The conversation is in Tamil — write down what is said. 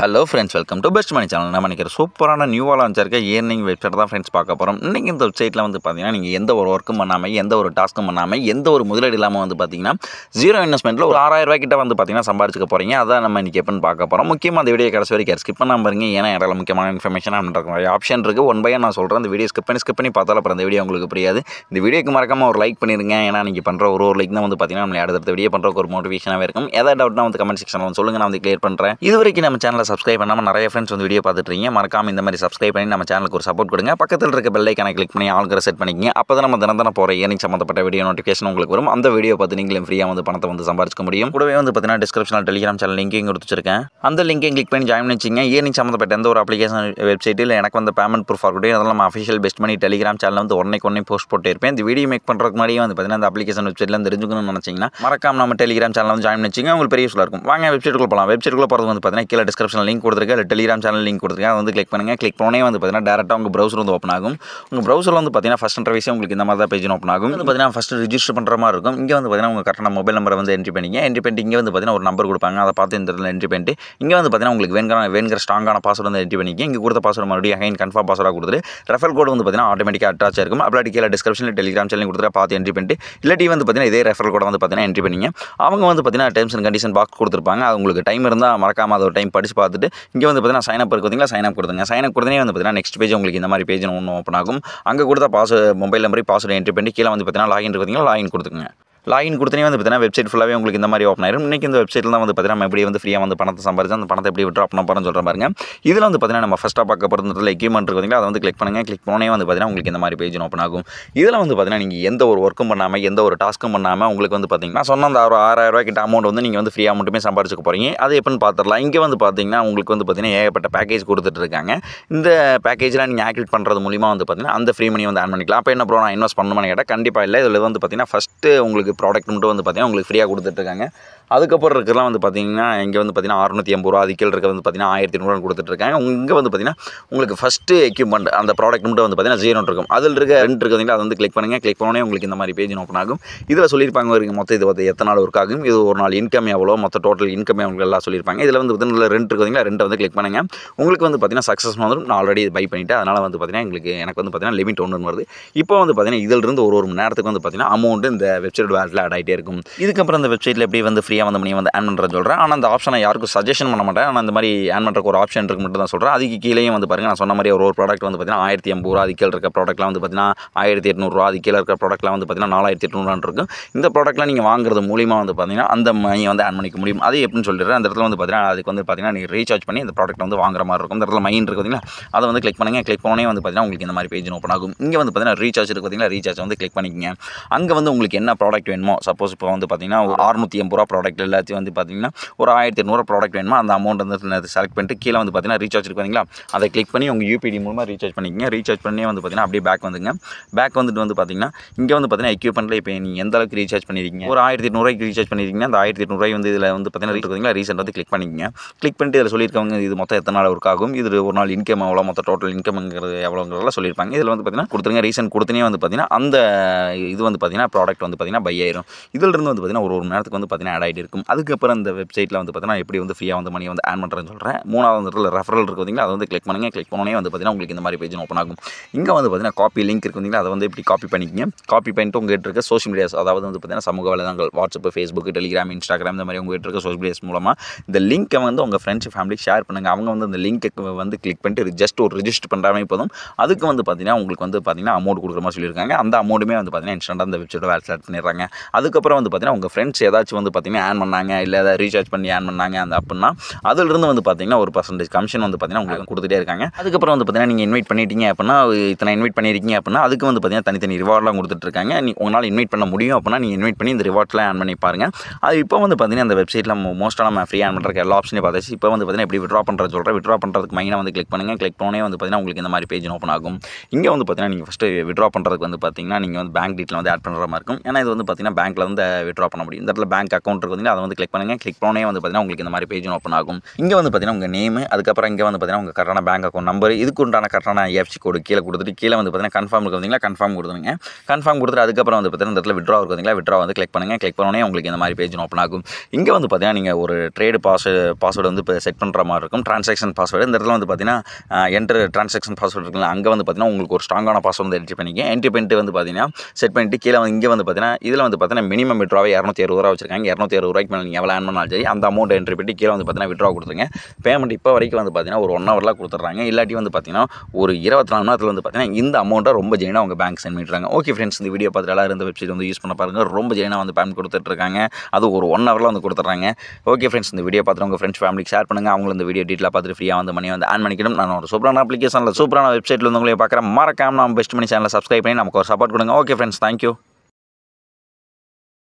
Hello friends, welcome to best Mani channel. நம்ம நினைக்கிற சூப்பரான நியூவாக லான்ச் இருக்க ஏர்னிங் வெப்சைட் தான் ஃப்ரெண்ட்ஸ் பார்க்க போகிறோம். இன்றைக்கி இந்த வெப்சைட்டில் வந்து பார்த்தீங்கன்னா நீங்கள் எந்த ஒரு ஒர்க்கும் பண்ணாமல், எந்த ஒரு டாஸ்க்கும் பண்ணாமல், எந்த ஒரு முதலீடு இல்லாமல் வந்து பார்த்தீங்கன்னா ஜீரோ இன்வெஸ்ட்மெண்ட்டில் ஒரு 6000 ரூபாய் கிட்ட வந்து பார்த்தீங்கன்னா சம்பாதிச்சுக்க போகிறீங்க. அதான் நம்ம இன்றைக்கி எப்போன்னு பார்க்க போகிறோம். முக்கியமாக அந்த வீடியோ கடைசி வரைக்கும் ஸ்கிப் பண்ணாமல் பாருங்க. ஏன்னா இடையில முக்கியமான இன்ஃபர்மேஷனாக நிறைய ஆப்ஷன் இருக்குது. ஒன் பை நான் சொல்கிறேன். இந்த வீடியோ ஸ்கிப் பண்ணி பார்த்தாலும் அப்புறம் இந்த வீடியோ உங்களுக்கு புரியாது. இந்த வீடியோக்கு மறக்காமல் ஒரு லைக் பண்ணிடுங்க. ஏன்னா நீங்கள் பண்ணுற ஒரு லைக் தான் வந்து பார்த்தீங்கன்னா நம்ம அடுத்த வீடியோ பண்ணுறதுக்கு ஒரு மோட்டிவேஷனாகவே இருக்கும். ஏதாவது டவுட்னா வந்து கமெண்ட் செக்ஷனில் வந்து சொல்லுங்கள், நான் வந்து கிளியர் பண்ணுறேன். இது வரைக்கும் நம்ம சேனலை சப்ஸ்கிரைப் பண்ணாமல் நிறைய ஃப்ரெண்ட்ஸ் வந்து வீடியோ பார்த்துட்டு இருக்கீங்க. மறக்காம இந்த மாதிரி சப்ஸ்கிரைப் பண்ணி நம்ம சேனலுக்கு ஒரு சப்போர்ட் கொடுங்க. பக்கத்தில் இருக்க பெல் ஐகானை கிளிக் பண்ணி ஆல்கிற செட் பண்ணிக்கங்க. அப்போ தான் நம்ம தினம் போகிற ஏர்னிங் சம்மந்தப்பட்ட வீடியோ நோட்டிஃபிகேஷன் உங்களுக்கு வரும். அந்த வீடியோ பார்த்து நீங்களும் ஃப்ரீயாக வந்து பணத்தை வந்து சம்பாதிக்க முடியும். கூடவே வந்து பார்த்தீங்கன்னா டிஸ்கிரிப்ஷனில் டெலிகிராம் சேனல் லிங்கையும் கொடுத்துருக்கேன். அந்த லிங்கை கிளிக் பண்ணி ஜாயின் பண்ணிச்சிங்க. ஏர்னிங் சம்மந்தப்பட்ட எந்த ஒரு அப்ளிகேஷன் வெப்சைட்டில் எனக்கு வந்து பேமெண்ட் ப்ரூஃப் ஆகட்டும், அதெல்லாம் நம்ம அஃபிஷியல் பெஸ்ட் மணி டெலிகிராம் சேனல் வந்து ஒன்றை போஸ்ட் போட்டு இருப்பேன். இந்த வீடியோ மேக் பண்ணுறதுக்கு முன்னாடியே வந்து பார்த்தீங்கன்னா அந்த அப்ளிகேஷன் வெப்சைட்டில் தெரிஞ்சுக்கணும்னு நினச்சிங்கன்னா மறக்காம நம்ம டெலிகிராம் சேனல் வந்து ஜாயின் பண்ணிச்சிங்க. உங்களுக்கு பெரிய யூஸ்ஃபுல்லாக இருக்கும். வாங்க வெப்சைட்டுக்குள்ள போகலாம். வெப்சைட்டுக்குள்ள போகிறது வந்து பார்த்தீங்கன்னா கீழே டிஸ்கிரிப்ஷனில் லிங்க் கொடுத்துருக்கேன். இல்லை டெலிகிராம் சேனல் லிங்க் கொடுத்துருக்கேன். அதை வந்து கிளிக் பண்ணுங்கள். கிளிக் பண்ணே வந்து பார்த்தீங்கன்னா டேரெக்டாக உங்கள் ப்ரௌசர் வந்து ஓப்பன் ஆகும். உங்கள் ப்ரௌசரில் வந்து பார்த்தீங்கன்னா ஃபஸ்ட் இன்டர்ஃபேஸே உங்களுக்கு இந்த மாதிரி தான் பேஜ் ஓப்பன் ஆகும். வந்து பார்த்தீங்கன்னா ஃபஸ்ட்டு ரிஜிஸ்டர் பண்ணுற மாதிரி இருக்கும். இங்கே வந்து பார்த்தீங்கன்னா உங்கள் கரெக்டான மொபைல் நம்பரை வந்து என்ட்ரி பண்ணிங்க. என்ட்ரி பண்ணிட்டு இங்கே வந்து பார்த்தீங்கன்னா ஒரு நம்பர் கொடுப்பாங்க. அதை பார்த்து இந்த இடத்துல என்ட்ரி பண்ணிட்டு இங்கே வந்து பார்த்தீங்கன்னா உங்களுக்கு வேணுங்கிற ஸ்ட்ராங்கான பாஸ்வேர்டு வந்து என்ட்ரி பண்ணிங்க. இங்கே கொடுத்த பாஸ்வேர்டு மறுபடியும் அகைன் கன்ஃபார்ம் பாஸ்வேர்டாக கொடுத்துட்டு ரெஃபர் கோடு வந்து பார்த்தீங்கன்னா ஆட்டோமேட்டிக்காக அட்டாச் இருக்கும். அப்படி கீழே டிஸ்கிரிப்ஷனில் டெலிகிராம் சேனல் கொடுத்துட்டு பார்த்து என்ட்ரி பண்ணிட்டு இல்லாட்டி வந்து பார்த்தீங்கன்னா இதே ரெஃபர் கோட வந்து பார்த்தீங்கன்னா என்ட்ரி பண்ணிங்க. அவங்க வந்து பார்த்தீங்கன்னா டெர்ம்ஸ் அண்ட் கண்டிஷன் பாக்ஸ் கொடுத்துருப்பாங்க. அது உங்களுக்கு டைம் இருந்தால் மறக்காம அதை ஒரு டைம் படிச்சு பார்த்துட்டு இங்கே வந்து பார்த்தீங்கன்னா சைன் அப் இருக்குதுங்களா, சைன் அப் கொடுத்துங்க. சைன் அப் கொடுத்தனே வந்து பார்த்தீங்கன்னா நெக்ஸ்ட் பேஜ் உங்களுக்கு இந்த மாதிரி பேஜ் ஒன்று ஓப்பன் ஆகும். அங்கே கொடுத்த மொபைல் நம்பரை பாஸ்வேர்டு என்ட்ரி பண்ணி கீழே வந்து பார்த்தீங்கன்னா லாகின் இருக்குதுங்களா, லாகின் கொடுத்துங்க. லாகின் கொடுத்தனே வந்து பார்த்தீங்கன்னா வெப்சைட் ஃபுல்லாகவே உங்களுக்கு இந்த மாதிரி ஓப்பன் ஆயிரும். இன்றைக்கி இந்த வெப்சைட்டில் தான் வந்து பார்த்தீங்கன்னா நம்ம எப்படி வந்து ஃப்ரீயாக வந்து பணத்தை சம்பாதிச்சு அந்த பணத்தை எப்படி விட்ரா பண்ண போகிறோம்னு சொல்கிற பாருங்க. இதில் வந்து பார்த்தீங்கன்னா நம்ம ஃபஸ்ட்டாக பார்க்க போகிறதுல எக்யூப்மெண்ட் இருக்குதுங்களா, அதை வந்து கிளிக் பண்ணுங்கள். கிளிக் பண்ணே வந்து பார்த்தீங்கன்னா உங்களுக்கு இந்த மாதிரி பேஜ் ஓப்பன் ஆகும். இதில் வந்து பார்த்தீங்கன்னா நீங்கள் எந்த ஒரு ஒர்க்கும் பண்ணாமல், எந்த ஒரு டாஸ்க்கும் பண்ணாமல் உங்களுக்கு வந்து பார்த்தீங்கன்னா சொன்ன அந்த 6000 ரூபாய் கிட்ட அமௌண்ட் வந்து நீங்கள் வந்து ஃப்ரீயாக மட்டுமே சம்பாதிச்சுக்க போகிறீங்க. அது எப்படின்னு பார்த்துடலாம். இங்கே வந்து பார்த்தீங்கன்னா உங்களுக்கு வந்து பார்த்தீங்கன்னா ஏகப்பட்ட பேக்கேஜ் கொடுத்துட்டு இருக்காங்க. இந்த பேக்கேஜில் நீங்கள் ஆக்டிவேட் பண்ணுறது மூலிமா வந்து பார்த்தீங்கன்னா அந்த ஃப்ரீ மணி வந்து ஆன் பண்ணிக்கலாம். அப்போ என்ன ப்ரோ நான் இன்வெஸ்ட் பண்ணணும்னு கேட்டால் கண்டிப்பாக இல்லை. இதில் வந்து பார்த்தீங்கன்னா ஃபஸ்ட்டு உங்களுக்கு ப்ராடக்ட் மட்டும் வந்து உங்களுக்கு ஃப்ரீயாக கொடுத்துட்ருக்காங்க. அதுக்கப்புறம் இருக்கிறலாம் வந்து பார்த்தீங்கன்னா இங்கே வந்து பார்த்தீங்கன்னா 680 ரூபா, அதுக்கு இருக்கிறது வந்து பார்த்தீங்கன்னா 1200 கொடுத்துட்ருக்காங்க. இங்கே வந்து பார்த்தீங்கன்னா உங்களுக்கு ஃபஸ்ட்டு எக்யூப்மெண்ட் அந்த ப்ராடக்ட் மட்டும் வந்து பார்த்தீங்கன்னா 0 இருக்கும். அதில் இருக்க 2 இருக்குதுங்களா, அதை வந்து கிளிக் பண்ணுங்கள். கிளிக் பண்ணோன்னே உங்களுக்கு இந்த மாதிரி பேஜ் ஓப்பன் ஆகும். இதில் சொல்லியிருப்பாங்க மொத்தம் இது வந்து எத்தனை நாள் ஒர்க் ஆகும், இது ஒரு நாள் இன்கம் எவ்வளோ, மொத்த டோட்டல் இன்கம் எவ்வளோ எல்லாம் சொல்லியிருப்பாங்க. இதில் வந்து பார்த்தீங்கன்னா 2 இருக்குதுங்களா, 2 வந்து கிளிக் பண்ணுங்கள். உங்களுக்கு வந்து பார்த்தீங்கன்னா சக்ஸஸ் வந்துடும். நான் ஆல்ரெடி பை பண்ணிவிட்டேன். அதனால் வந்து பார்த்தீங்கன்னா எனக்கு வந்து பார்த்தீங்கன்னா லிமிட் 1 வருது. இப்போ வந்து பார்த்தீங்கன்னா இதிலிருந்து ஒரு மணி நேரத்துக்கு வந்து பார்த்தீங்கன்னா அமௌண்ட் இந்த வெப்சைட் வேலட்டில் ஆட் ஆகிட்டே இருக்கும். இதுக்கப்புறம் இந்த வெப்சைட்டில் எப்படி வந்து ஃப்ரீயாக வந்து மணி வந்து ஆன் பண்ணுறது சொல்கிறேன். ஆனால் அந்த ஆப்ஷனை யாருக்கும் சஜஷன் பண்ண மாட்டேன். ஆனால் இந்த மாதிரி ஆன் பண்ணுறதுக்கு ஒரு ஆப்ஷன் இருக்கு மட்டும் தான் சொல்கிறேன். அதுக்கு கீழேயும் வந்து பாருங்கள், நான் சொன்ன மாதிரி ஒரு ப்ராடக்ட் வந்து பார்த்தீங்கன்னா 1080 ரூபா, அதுக்கு கீழே இருக்க ப்ராடக்ட்லாம் வந்து பார்த்தீங்கன்னா 1800 ரூபா, அதுக்கு கீழே இருக்க ப்ராடக்ட்லாம் வந்து பார்த்தீங்கன்னா 4800 இருக்கும். இந்த ப்ராடக்ட்லாம் நீங்கள் வாங்குறது மூலிமா வந்து பார்த்தீங்கன்னா அந்த மணியை வந்து ஆன் பண்ணிக்க முடியும். அது எப்படின்னு சொல்லிடுறேன். அந்த இடத்துல வந்து பார்த்தீங்கன்னா அதுக்கு வந்து பார்த்தீங்கன்னா நீங்கள் ரீசார்ஜ் பண்ணி இந்த ப்ராடக்ட் வந்து வாங்குற மாதிரி இருக்கும். இந்த இடத்துல மைண்ட் இருக்குதுங்களா, அதை வந்து கிளிக் பண்ணுங்கள். கிளிக் பண்ணோன்னே வந்து பார்த்தீங்கன்னா உங்களுக்கு இந்த மாதிரி பேஜ் ஓப்பன் ஆகும். இங்கே வந்து பார்த்தீங்கன்னா ரீசார்ஜ் இருக்குது பார்த்தீங்கன்னா, ரீசார்ஜ் வந்து கிளிக் பண்ணிக்கங்க. அங்கே வந்து உங்களுக்கு என்ன ப்ராடக்ட் வேணுமோ, சப்போஸ் இப்போ வந்து பார்த்தீங்கன்னா ஒரு 680 ரூபா ப்ராடக்ட் எல்லாத்தையும் வந்து பார்த்தீங்கன்னா ஒரு 1800 ப்ராடக்ட் வேணுமா, அந்த அமௌண்ட் வந்து செலக்ட் பண்ணிட்டு கீழே வந்து பார்த்தீங்கன்னா ரீசார்ஜ் இருக்கு பார்த்தீங்களா, அதை கிளிக் பண்ணி உங்கள் யூபிடி மூலமாக ரீசார்ஜ் பண்ணிக்கங்க. ரீசார்ஜ் பண்ணி வந்து பார்த்தீங்கன்னா அப்படியே பேக் வந்துங்க. பேக் வந்துட்டு வந்து பார்த்தீங்கன்னா இங்கே வந்து பார்த்தீங்கன்னா எக்யூப்மெண்ட்டில் இப்போ நீங்கள் எந்த அளவுக்கு ரீசார்ஜ் பண்ணியிருக்கீங்க, ஒரு 1800 ரூபாய்க்கு ரீசார்ஜ் பண்ணியிருக்கீங்க. அந்த 1800 ரூபாய் வந்து இதில் வந்து பார்த்தீங்கன்னா ரீசெண்ட் வந்து கிளிக் பண்ணிக்கங்க. கிளிக் பண்ணிட்டு இதில் சொல்லியிருக்காங்க இது மொத்தம் எத்தனை நாள் ஒர்க் ஆகும், இது ஒரு நாள் இன்கம் எவ்வளோ, மொத்த டோட்டல் இன்கம்ங்கிறது எவ்வளோங்கிறதெல்லாம் சொல்லியிருப்பாங்க. இதில் வந்து பார்த்தீங்கன்னா கொடுத்துருங்க. ரீசெண்ட் கொடுத்தனே வந்து பார்த்தீங்கன்னா அந்த இது வந்து பார்த்தீங்கன்னா ப்ராடக்ட் வந்து பார்த்தீங்கன்னா பை ஆயிரும். இதிலிருந்து வந்து பார்த்தீங்கன்னா ஒரு மணி நேரத்துக்கு வந்து பார்த்தீங்கன்னா ஆட் ஆகிட்டு இருக்கும். அதுக்கப்புறம் இந்த வெப்சைட்டில் வந்து பார்த்தீங்கன்னா எப்படி வந்து ஃப்ரீயாக வந்து மணி வந்து ஆன் பண்ணுறேன்னு சொல்கிறேன். 3வது இடத்துல ரெஃபரல் இருக்குது பார்த்தீங்களா, அதை வந்து கிளிக் பண்ணுங்கள். கிளிக் பண்ணோன்னே வந்து பார்த்தீங்கன்னா உங்களுக்கு இந்த மாதிரி பேஜ் ஓப்பன் ஆகும். இங்கே வந்து பார்த்தீங்கன்னா காப்பி லிங்க் இருக்குது பார்த்தீங்களா, அதை வந்து இப்படி காப்பி பண்ணிக்கங்க. காப்பி பண்ணிட்டு உங்கள்கிட்ட இருக்க சோஷியல் மீடியாஸ், அதாவது வந்து பார்த்தீங்கன்னா சமூக வலைதளங்கள், வாட்ஸ்அப், ஃபேஸ்புக், டெலிகிராம், இன்ஸ்டாகிராம், இந்த மாதிரி உங்கள்கிட்ட இருக்க சோஷியல் மீடியாஸ் மூலமாக இந்த லிங்க்கை வந்து உங்கள் ஃப்ரெண்ட்ஸ் ஃபேமிலிக்கு ஷேர் பண்ணுங்கள். அவங்க வந்து அந்த லிங்க்கு வந்து கிளிக் பண்ணிட்டு ஜஸ்ட் ஒரு ரிஜிஸ்டர் பண்ணுறாமே போதும். அதுக்கு வந்து பார்த்தீங்கன்னா உங்களுக்கு வந்து பார்த்தீங்கன்னா அமௌண்ட் கொடுக்குற மாதிரி சொல்லியிருக்காங்க. அந்த அமௌண்ட்டுமே வந்து பார்த்தீங்கன்னா இன்ஸ்டன்ட்டாக அந்த வெப்சைட்டை வேலை ஸ்டார்ட் பண்ணிடுறாங்க. அதுக்கப்புறம் வந்து பார்த்தீங்கன்னா உங்கள் ஃப்ரெண்ட்ஸ் ஏதாச்சும் வந்து பார்த்தீங்கன்னா ஆன் பண்ணாங்க, இல்லை ஏதாவது ரீசார்ஜ் பண்ணி ஆன் பண்ணாங்க அந்த அப்படின்னா அதிலிருந்து வந்து பார்த்தீங்கன்னா ஒரு % கமிஷன் வந்து பார்த்தீங்கன்னா உங்களுக்கு கொடுத்துட்டே இருக்காங்க. அதுக்கப்புறம் வந்து பார்த்தீங்கன்னா நீங்கள் இன்வைட் பண்ணிட்டீங்க அப்படின்னா, இத்தனை இன்வைட் பண்ணியிருக்கீங்க அப்படின்னா அதுக்கு வந்து பார்த்தீங்கன்னா தனித்தனி ரிவார்ட்லாம் கொடுத்துட்ருக்காங்க. உங்களால் இன்வைட் பண்ண முடியும் அப்படின்னா நீங்கள் இன்வைட் பண்ணி இந்த ரிவார்ட்ஸ்லாம் ஆன் பண்ணி பாருங்கள். அது இப்போ வந்து பார்த்தீங்கன்னா அந்த வெப்சைட்டில் மோஸ்ட்டாக நம்ம ஃப்ரீ ஆன் பண்ணுறதுக்கு எல்லா ஆப்ஷனையும் பார்த்தாச்சு. இப்போ வந்து பார்த்தீங்கன்னா எப்படி விட்ரா பண்ணுறது சொல்கிறேன். விட்ரா பண்ணுறதுக்கு மைனாக வந்து கிளிக் பண்ணுங்கள். கிளிக் பண்ணோன்னே வந்து பார்த்தீங்கன்னா உங்களுக்கு இந்த மாதிரி பேஜ் ஓப்பன் ஆகும். இங்கே வந்து பார்த்தீங்கன்னா நீங்கள் ஃபஸ்ட்டு விட்ரா பண்ணுறதுக்கு வந்து பார்த்தீங்கன்னா நீங்கள் வந்து பேங்க் டீட்டெயில் வந்து ஆட் பண்ணுற மாதிரி இருக்கும். ஏன்னா இது வந்து பார்த்தீங்கன்னா பேங்க்கில் வந்து விட்ரா பண்ண முடியும். இந்த இடத்துல பேங்க் அக்கௌண்ட் பார்த்தீங்கன்னா அதை வந்து கிளிக் பண்ணுங்கள். கிளிக் பண்ணோன்னே வந்து பார்த்தீங்கன்னா உங்களுக்கு இந்த மாதிரி பேஜ் ஓப்பன் ஆகும். இங்கே வந்து பார்த்தீங்கன்னா உங்கள் நேம், அதுக்கப்புறம் இங்கே வந்து பார்த்தீங்கன்னா உங்கள் கரெக்டான பேங்க் அக்கௌண்ட் நம்பர், இதுக்கு உண்டான கரெக்டான எஃப்சி கோடு கீழே கொடுத்துட்டு கீழே வந்து பார்த்தீங்கன்னா கன்ஃபார்ம் இருக்கு பார்த்தீங்களா, கன்ஃபார்ம் கொடுத்துருங்க. கன்ஃபார்ம் கொடுத்துட்டு அதுக்கப்புறம் வந்து பார்த்தீங்கன்னா இந்த இடத்துல விட்ரா இருக்கு பார்த்தீங்களா, விட்ரா வந்து கிளிக் பண்ணுங்கள். கிளிக் பண்ணோன்னே உங்களுக்கு இந்த மாதிரி பேஜ் ஓப்பன் ஆகும். இங்கே வந்து பார்த்தீங்கன்னா நீங்கள் ஒரு ட்ரேடு பாஸ்வேர்டு வந்து இப்போ செட் பண்ணுற மாதிரி இருக்கும். ட்ரான்சாக்ஷன் பாஸ்வேர்டு இந்த இடத்துல வந்து பார்த்தீங்கன்னா என்ட்ரு ட்ரான்சாக்ஷன் பாஸ்வேர்டு இருக்குல்ல, அங்கே வந்து பார்த்தீங்கன்னா உங்களுக்கு ஒரு ஸ்ட்ராங்கான பாஸ்வேர்டு வந்து என்ட்ரி பண்ணிக்க. என்ட்ரி பண்ணிட்டு வந்து பார்த்தீங்கன்னா செட் பண்ணிட்டு கீழே இங்கே வந்து பார்த்தீங்கன்னா இதில் வந்து பார்த்தீங்கன்னா மினிமம் விட்ராவே ₹260 வச்சிருக்காங்க. ₹260 மேலே நீங்கள் எவ்வளோ ஆன் பண்ணாலும் சரி அந்த அமௌண்ட் என்ட்ரி பண்ணி கீழே வந்து பார்த்தீங்கன்னா விட்ரா கொடுத்துருங்க. பேமெண்ட் இப்போ வரைக்கும் வந்து பார்த்தீங்கன்னா ஒரு 1 ஹவரில் கொடுத்துட்றாங்க. இல்லாட்டி வந்து பார்த்தீங்கன்னா ஒரு 24 மணி நேரத்தில் வந்து பார்த்தீங்கன்னா இந்த அமௌண்ட்டை ரொம்ப ஜெயினாக உங்கள் பேங்க் சென்ட் பண்ணிடுறாங்க. ஓகே ஃப்ரெண்ட்ஸ், இந்த வீடியோ பார்த்துட்டு எல்லாரும் இந்த வெப்சைட் வந்து யூஸ் பண்ண பாருங்கள். ரொம்ப ஜெயினாக வந்து பேமெண்ட் கொடுத்துட்ருக்காங்க. அது ஒரு 1 ஹவரில் வந்து கொடுத்துட்றாங்க. ஓகே ஃப்ரெண்ட்ஸ், இந்த வீடியோ பார்த்துட்டு உங்கள் ஃப்ரெண்ட்ஸ் ஃபேமிலிக்கு ஷேர் பண்ணுங்கள். அவங்களும் இந்த வீடியோ டீட்டெயிலாக பார்த்துட்டு ஃப்ரீயாக வந்து மணி வந்து ஆன் பண்ணிக்கணும். நான் ஒரு சூப்பரான அப்ளிகேஷனில் சூப்பரான வெப்சைட்டில் வந்து உங்களை பார்க்குறேன். மறக்காம நம்ம பெஸ்ட் மணி சேனலை சப்ஸ்கிரைப் பண்ணி நமக்கு ஒரு சப்போர்ட் கொடுங்க. Okay friends, thank you.